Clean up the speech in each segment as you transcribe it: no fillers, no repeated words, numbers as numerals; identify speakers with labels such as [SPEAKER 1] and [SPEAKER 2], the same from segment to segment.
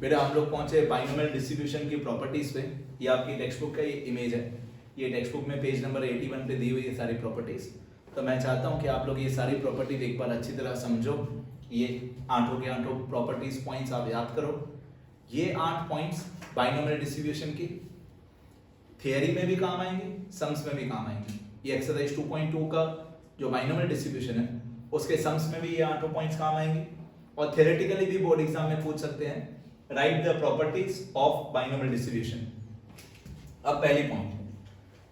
[SPEAKER 1] बेटा हम लोग पहुंचे बाइनोमियल डिस्ट्रीब्यूशन की प्रॉपर्टीज पे। ये आपकी टेक्स्ट बुक का ये इमेज है। ये टेक्स्ट बुक में पेज नंबर 81 पे दी हुई है सारी प्रॉपर्टीज। तो मैं चाहता हूं कि आप लोग ये सारी प्रॉपर्टीज एक बार अच्छी तरह समझो। ये आठों के आठों प्रॉपर्टीज पॉइंट्स आप याद करो। ये 8 पॉइंट्स बाइनोमियल डिस्ट्रीब्यूशन की थियरी में भी काम आएंगे, सम्स में भी काम आएंगे। ये एक्सरसाइज 2.2 का जो बाइनोमियल डिस्ट्रीब्यूशन है उसके सम्स में भी ये 8 पॉइंट्स काम आएंगे और थियोरेटिकली भी बोर्ड एग्जाम में पूछ सकते हैं, right the properties of binomial distribution. अब पहली point,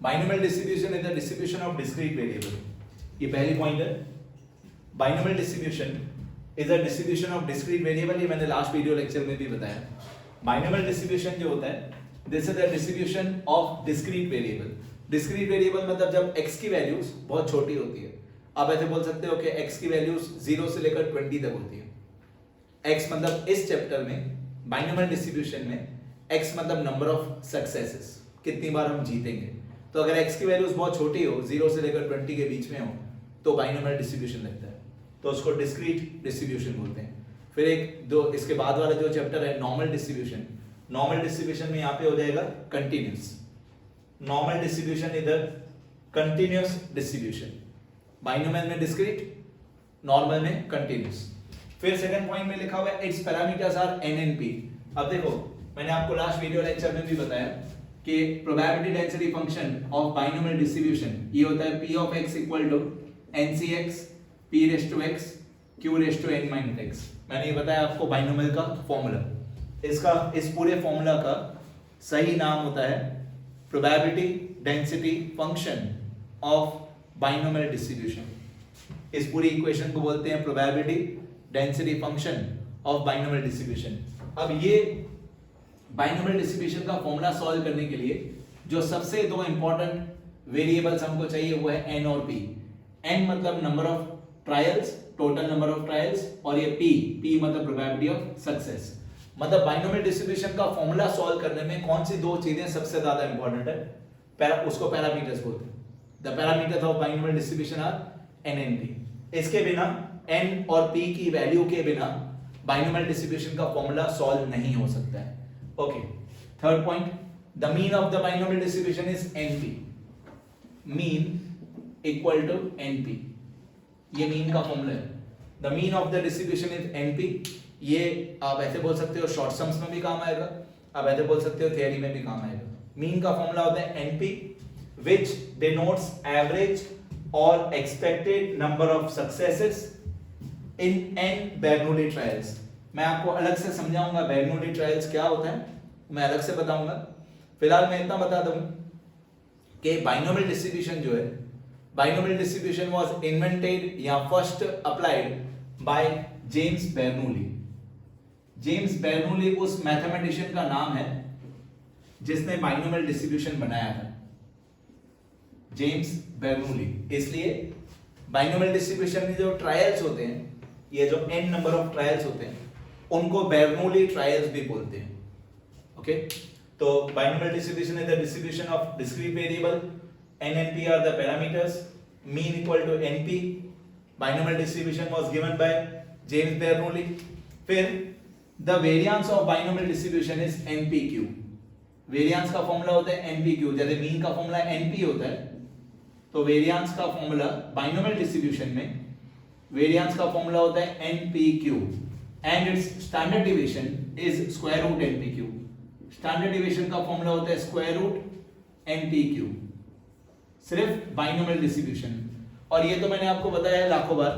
[SPEAKER 1] binomial distribution is the distribution of discrete variable. ये पहली पॉइंट है। Binomial distribution is a distribution of discrete variable. ये मैंने लास्ट वीडियो लेक्चर में भी बताया। बाइनोमियल डिस्ट्रीब्यूशन जो होता है this is the distribution of discrete variable. Discrete variable मतलब जब x की वैल्यूज बहुत छोटी होती है। आप ऐसे बोल सकते हो कि x की वैल्यूज 0 से लेकर 20 तक होती है। x मतलब इस चैप्टर में बाइनोमियल डिस्ट्रीब्यूशन में x मतलब नंबर ऑफ सक्सेसेस, कितनी बार हम जीतेंगे। तो अगर x की वैल्यूज बहुत छोटी हो, 0 से लेकर 20 के बीच में हो, तो बाइनोमियल डिस्ट्रीब्यूशन लगता है, तो उसको डिस्क्रीट डिस्ट्रीब्यूशन बोलते हैं। फिर एक दो इसके बाद वाला जो चैप्टर है नॉर्मल डिस्ट्रीब्यूशन। नॉर्मल डिस्ट्रीब्यूशन में यहाँ पे हो जाएगा कंटिन्यूस। नॉर्मल डिस्ट्रीब्यूशन इधर कंटिन्यूस डिस्ट्रीब्यूशन। बाइनोमियल में डिस्क्रीट, नॉर्मल में कंटिन्यूस। फिर सेकंड पॉइंट में लिखा हुआ है its parameters are n and p। अब देखो मैंने आपको लास्ट वीडियो लेक्चर में भी बताया कि probability density function of binomial distribution ये होता है p of x equal to ncx p raised to x q raised to n minus x। मैंने ये बताया आपको बाइनोमियल का फॉर्मूला। इसका इस पूरे फॉर्मूला का सही नाम होता है probability density function of binomial distribution. इस पूरी इक्वेशन को बोलते हैं probability density function of binomial distribution. अब ये बाइनोमियल डिस्ट्रीब्यूशन का फॉर्मूला सॉल्व करने के लिए जो सबसे दो इंपॉर्टेंट वेरिएबल्स हमको चाहिए वो है n और p। n मतलब number of trials, total number of trials, और ये p मतलब प्रोबेबिलिटी ऑफ सक्सेस। मतलब बाइनोमियल डिस्ट्रीब्यूशन का फॉर्मूला सॉल्व करने में कौन सी दो चीजें सबसे ज्यादा इंपॉर्टेंट है, उसको पैरामीटर्स बोलते हैं। The parameters of binomial distribution are n and p। इसके बिना n और p की वैल्यू के बिना बाइनोमियल डिस्ट्रीब्यूशन का फॉर्मूला सॉल्व नहीं हो सकता है। Okay, third point, the mean of the binomial distribution is np। Mean equal to np, ये मीन का फॉर्मूला है। The mean of the distribution is np। ये आप ऐसे बोल सकते हो शॉर्ट सम्स में भी काम आएगा, आप ऐसे बोल सकते हो थियरी में भी काम आएगा। मीन का फॉर्मूला होता है np which denotes average or expected number of successes in n Bernoulli trials। मैं आपको अलग से समझाऊंगा Bernoulli trials क्या होता है, मैं अलग से बताऊंगा। फिलहाल मैं इतना बता दूं कि बाइनोमियल डिस्ट्रीब्यूशन जो है, बाइनोमियल डिस्ट्रीब्यूशन वाज इन्वेंटेड या first applied by James Bernoulli. James Bernoulli उस मैथमेटिशियन का नाम है जिसने बाइनोमियल डिस्ट्रीब्यूशन बनाया था, जेम्स बेर्नूली। इसलिए बाइनोमियल डिस्ट्रीब्यूशन में जो ट्रायल्स होते हैं, ये जो n नंबर ऑफ ट्रायल्स होते हैं, उनको बेर्नूली ट्रायल्स भी बोलते हैं। ओके, तो binomial distribution is the distribution of discrete variable, n and p are the parameters, mean equal to np। Binomial distribution was given by James Bernoulli. फिर the variance of binomial distribution is npq। Variance का formula होता है npq। जैसे mean का formula np होता है, तो variance का फॉर्मूला बाइनोमियल डिस्ट्रीब्यूशन में वेरिएंस का फॉर्मूला होता है npq and its standard division is square root npq। Standard division का फॉर्मूला होता है स्क्वायर रूट npq, सिर्फ बाइनोमियल डिस्ट्रीब्यूशन। और ये तो मैंने आपको बताया है लाखों बार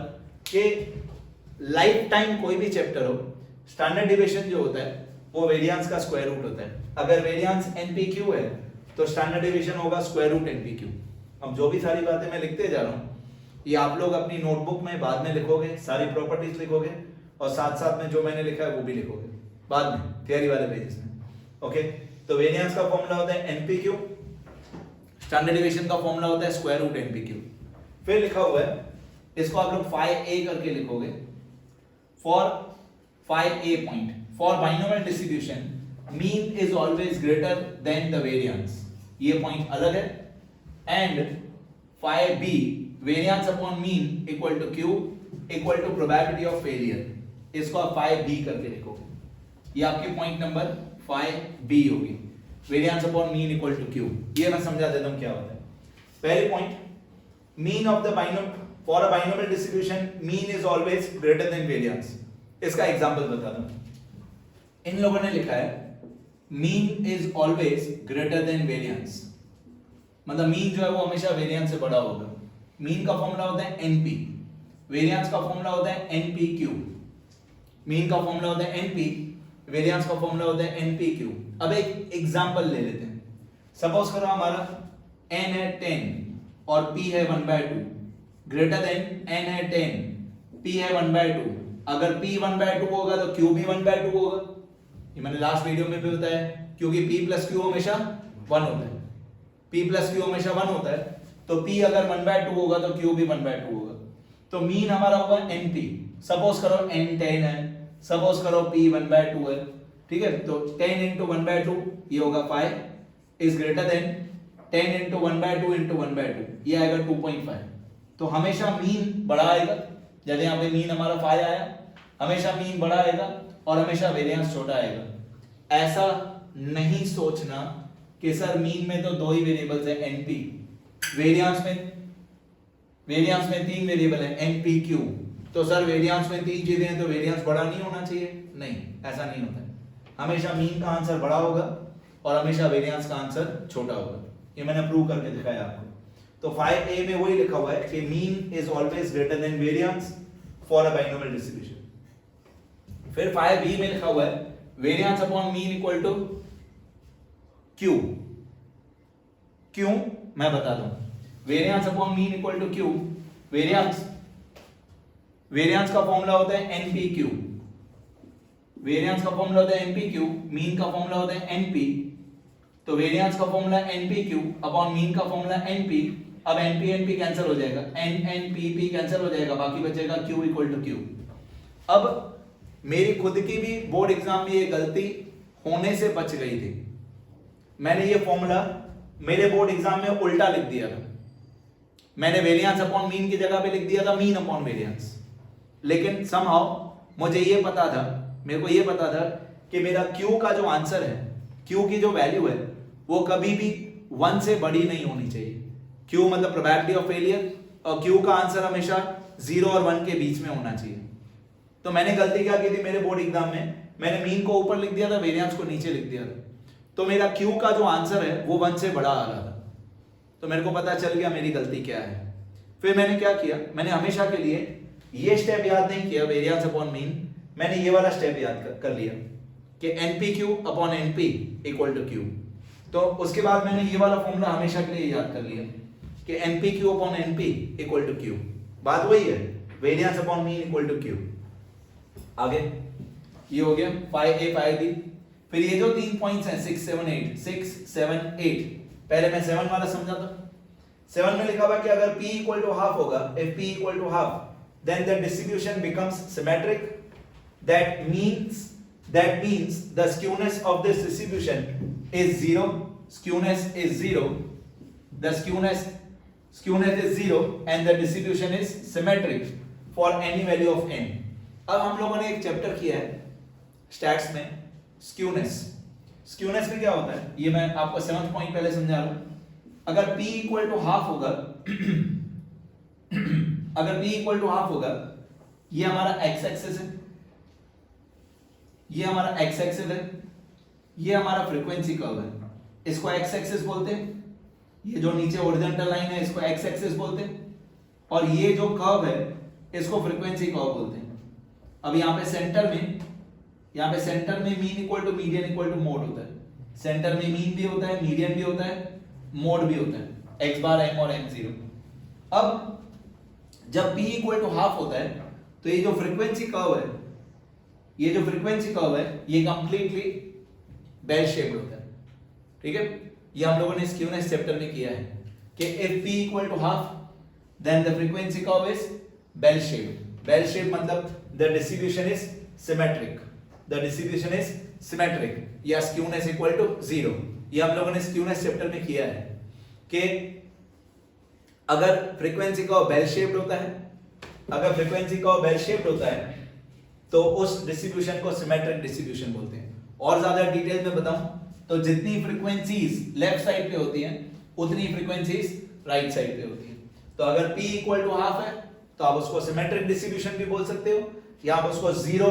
[SPEAKER 1] कि लाइफ टाइम कोई भी चैप्टर हो, स्टैंडर्ड डिवीजन जो होता है वो वेरिएंस का स्क्वायर रूट होता है। अगर वेरिएंस npq है तो स्टैंडर्ड डिवीजन होगा स्क्वायर रूट npq। अब जो भी सारी बातें मैं लिखते जा रहा हूं ये आप लोग अपनी नोटबुक में बाद में लिखोगे, सारी प्रॉपर्टीज लिखोगे और साथ साथ में जो मैंने लिखा है वो भी लिखोगे बाद में थियरी वाले पेजेस में। ओके, तो वेरिएंस का फॉर्मूला होता है npq, स्टैंडर्ड डिवीजन का फॉर्मूला होता है स्क्वायर रूट npq। फिर लिखा हुआ है, इसको आप लोग phi a करके लिखोगे, for phi a point for binomial distribution mean is always greater than the variance, ये पॉइंट अलग है। And phi b variance upon mean equal to q equal to probability of failure, इसको आप phi b करके लिखोगे। ये आपकी point number 5B होगी, variance upon mean equal to Q. ये मैं समझा देता हूं क्या होता है। पहले point, mean of the binomial for a binomial distribution mean is always greater than variance. इसका एग्जांपल बता दूं, इन लोगों ने लिखा है mean is always greater than variance, मतलब मीन जो है वो हमेशा वेरिएंस से बड़ा होगा। मीन का फॉर्मूला होता है एनपी, वेरिएंस का फॉर्मूला होता है एनपीक्यू। मीन का फॉर्मूला होता है एनपी, वेरिएंस का फॉर्मूला होता है एनपीक्यू। अब एक एग्जांपल ले लेते हैं। सपोज करो हमारा n है 10 और p है 1/2, ग्रेटर देन n है 10, p है 1/2। अगर p 1/2 होगा तो q भी 1/2 होगा। ये मैंने लास्ट वीडियो में भी बताया, क्योंकि p प्लस q हमेशा 1 होता है, p प्लस q हमेशा 1 होता है, तो p अगर 1/2 होगा तो q भी 1/2 होगा। तो मीन हमारा होगा np। सपोज करो n 10 है, सपोज करो p 1/2 है, ठीक है। तो 10 into 1/2 ये होगा 5 is greater than 10 into 1/2 into 1/2, ये आएगा 2.5। तो हमेशा मीन बड़ा आएगा, जैसे यहाँ पे मीन हमारा 5 आया, हमेशा मीन बड़ा आएगा और हमेशा वेरिएंस छोटा आएगा। ऐसा नहीं सोचना कि सर मीन में तो 2 ही वेरिएबल्स है एनपी, वेरिएंस में 3 वेरिएबल है एनपीक्यू, तो सर वेरिएंस में 3 चीजें हैं तो वेरिएंस बड़ा नहीं होना चाहिए। नहीं, ऐसा नहीं होता है। हमेशा मीन का आंसर बड़ा होगा और हमेशा वेरिएंस का आंसर छोटा होगा। ये मैंने प्रूव करके दिखाया आपको। तो 5A में वही लिखा हुआ है कि mean is always greater than variance for a binomial distribution. फिर 5B में लिखा हुआ है variance upon mean equal to Q. क्यों मैं बता दूं, variance upon mean equal to Q. Variance का फॉर्मूला होता है एनपीक्यू, वेरिएंस का फॉर्मूला होता है एनपीक्यू, मीन का फॉर्मूला होता है एनपी। तो वेरिएंस का फॉर्मूला एनपीक्यू अपॉन मीन का फॉर्मूला एनपी। अब एनपी एनपी कैंसिल हो जाएगा, N N P P cancel हो जाएगा, बाकी बचेगा क्यू इक्वल टू क्यू। अब मेरी खुद की भी बोर्ड एग्जाम में ये गलती होने से बच गई थी। मैंने ये फॉर्मूला मेरे बोर्ड एग्जाम में उल्टा लिख दिया था। मैंने वेरिएंस अपॉन मीन की जगह पे लिख दिया था मीन अपॉन वेरिएंस। लेकिन समहाउ मुझे ये पता था, मेरे को ये पता था कि मेरा Q का जो आंसर है, Q की जो वैल्यू है वो कभी भी 1 से बड़ी नहीं होनी चाहिए। Q मतलब प्रोबेबिलिटी ऑफ फेलियर, और Q का आंसर हमेशा 0 और 1 के बीच में होना चाहिए। तो मैंने गलती क्या की थी मेरे बोर्ड एग्जाम में, मैंने मीन को ऊपर लिख दिया था, वेरिएंस को नीचे लिख दिया था। तो मेरा Q का जो आंसर है वो 1 से बड़ा आ रहा था। तो मेरे को पता चल गया मेरी गलती क्या है। फिर मैंने क्या किया, मैंने हमेशा के लिए ये स्टेप याद नहीं किया वेरिएंस अपॉन मीन, मैंने ये वाला स्टेप याद कर लिया कि NPQ upon NP equal to Q। तो उसके बाद मैंने ये वाला फॉर्मूला हमेशा के लिए याद कर लिया कि NPQ upon NP equal to Q। बात वही है, variance upon mean equal to Q। आगे ये हो गया 5A 5B। फिर ये जो 3 पॉइंट्स हैं 6 7 8, पहले मैं 7 वाला समझा था। 7 में लिखा हुआ कि अगर P इक्वल टू हाफ होगा, if P equal to half then the distribution becomes symmetric. That means the skewness of this distribution is 0. Skewness is 0. The skewness is 0 and the distribution is symmetric for any value of n. अब हम लोगों ने एक chapter किया है stats में skewness. Skewness में क्या होता है ये मैं आपको 7th पॉइंट पहले समझा रहा हूं। अगर P इक्वल टू हाफ होगा अगर P इक्वल टू हाफ होगा, ये हमारा x एक्सिस है, ये हमारा x एक्सिस है, ये हमारा फ्रीक्वेंसी कर्व है, इसको x एक्सिस बोलते हैं। ये जो नीचे हॉरिजॉन्टल लाइन है इसको x एक्सिस बोलते हैं, और ये जो कर्व है इसको फ्रीक्वेंसी कर्व बोलते हैं। अब यहाँ पे सेंटर में mean equal to median equal to mode होता है। सेंटर में मीन भी होता है, मीडियन भी होता है, मोड भी होता है, x बार m और m0। अब जब P इक्वल टू हाफ होता है तो ये जो फ्रीक्वेंसी कर्व है ये कंप्लीटली बेल शेप्ड होता है। ठीक है, ये हम लोगों ने स्क्यूनेस चैप्टर में किया है कि if P equal to half then the frequency curve is bell shaped. Bell shaped मतलब the distribution is symmetric या skewness equal to 0। ये हम लोगों ने स्क्यूनेस चैप्टर में किया है कि अगर फ्रीक्वेंसी कर्व बेल शेप्ड होता है, तो उस डिस्ट्रीब्यूशन को सिमेट्रिक डिस्ट्रीब्यूशन बोलते हैं। और ज्यादा डिटेल में बताऊं तो जितनी फ्रीक्वेंसीज लेफ्ट साइड पे होती हैं उतनी फ्रीक्वेंसीज राइट साइड पे होती हैं। तो अगर p इक्वल टू हाफ है तो आप उसको सिमेट्रिक डिस्ट्रीब्यूशन भी बोल सकते हो या आप उसको जीरो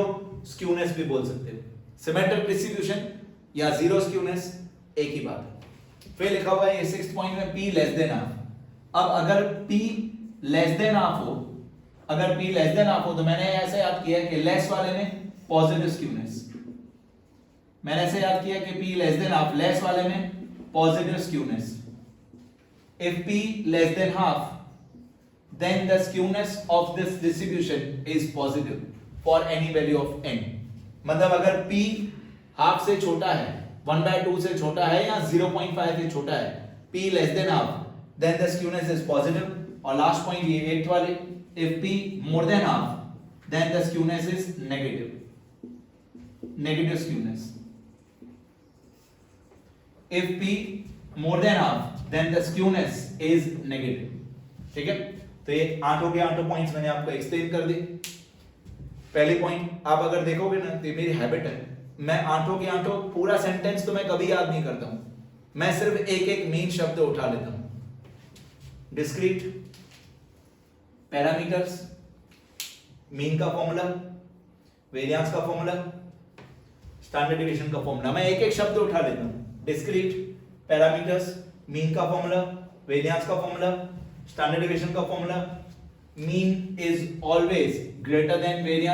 [SPEAKER 1] स्क्यूनेस भी बोल सकते हो। सिमेट्रिक डिस्ट्रीब्यूशन या जीरो स्क्यूनेस एक ही बात है। फिर लिखा हुआ है ये 6th पॉइंट में p लेस देन हाफ। अब अगर p लेस देन हाफ हो, अगर p लेस देन हाफ हो तो मैंने ऐसे याद किया कि लेस वाले में पॉजिटिव स्क्यूनेस, मैंने ऐसे याद किया कि p less than half, less वाले में positive skewness. if p less than half then the skewness of this distribution is positive for any value of n। मतलब अगर p हाफ से छोटा है, 1/2 से छोटा है या 0.5 से छोटा है, p less than half then the skewness is positive। और लास्ट पॉइंट ये 8th वाले, if p more than half then the skewness is negative, negative skewness। if p more than half then the skewness is negative। ठीक है, तो ये आठों के आठों पॉइंट्स मैंने आपको एक्सप्लेन कर दी। पहली पॉइंट आप अगर देखोगे ना तो मेरी हैबिट है, मैं आठों के आठों पूरा सेंटेंस तो मैं कभी याद नहीं करता हूं, मैं सिर्फ एक एक मेन शब्द उठा लेता हूं। डिस्क्रीट, पैरामीटर्स, मीन का फॉर्मूला, वेरिएंस का फॉर्मूला, स्टैंडर्ड डिवीजन का फॉर्मूला, मैं एक एक शब्द उठा लेता हूं। डिस्क्रीट, पैरामीटर्स, मीन का फॉर्मूला, वेरिएंस का फॉर्मूला, स्टैंडर्ड डिवीजन का formula. Mean is always greater than variance.